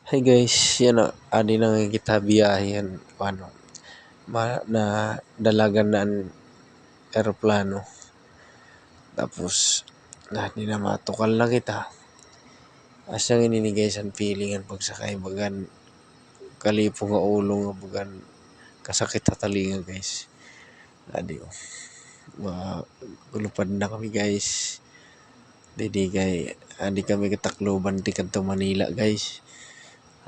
Hi guys, yan o, adi na nga kita biyahe ano, na dalagan na ang eroplano. Tapos, di na matukal na kita. Asa nga nini guys ang feeling ang pagsakay bagan kalipo nga ulo nga bagan kasakit sa talinga guys. Adi o, gulupad na kami guys. Adi kami katakloban ti kadto Manila guys.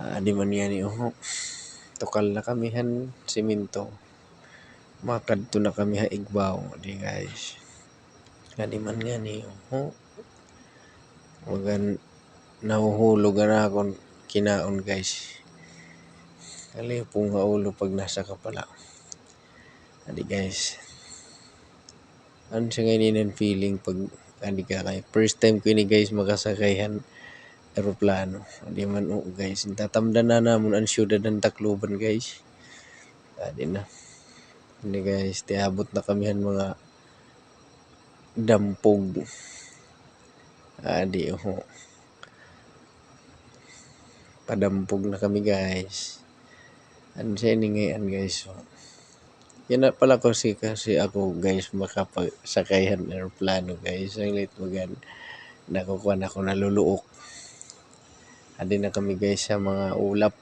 Adi man yan tukal na kami han simento. Makadto na kami ha Igbaw. Di guys. Adi man nga ni wagan nahuhulog na akong kinaon guys. Kalipong nga ulo pag nasa ka pala. Adi guys. Ano siya ngayon feeling pag adi ka kay first time ko ini guys makasakayhan eroplano. Adi man guys. Tatamdan na namon ang syudad ng Tacloban guys. Adi na. Adi guys. Tiabot na kami mga dampog. Adi padampog na kami guys. Ano siya ini ngayon guys. Yan na pala kasi ako guys makapasakayhan eroplano guys. Ang late magan nakukuha na ako naluluok. Adi na kami guys sa mga ulap.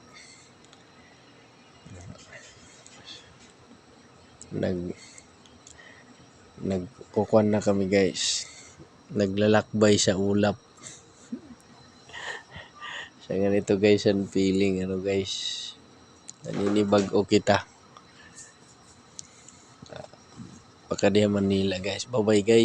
Nagkukuha na kami guys. Naglalakbay sa ulap. Sa ganito guys ang feeling guys. Naninibag o kita. Pagka di Manila guys. Bye bye guys.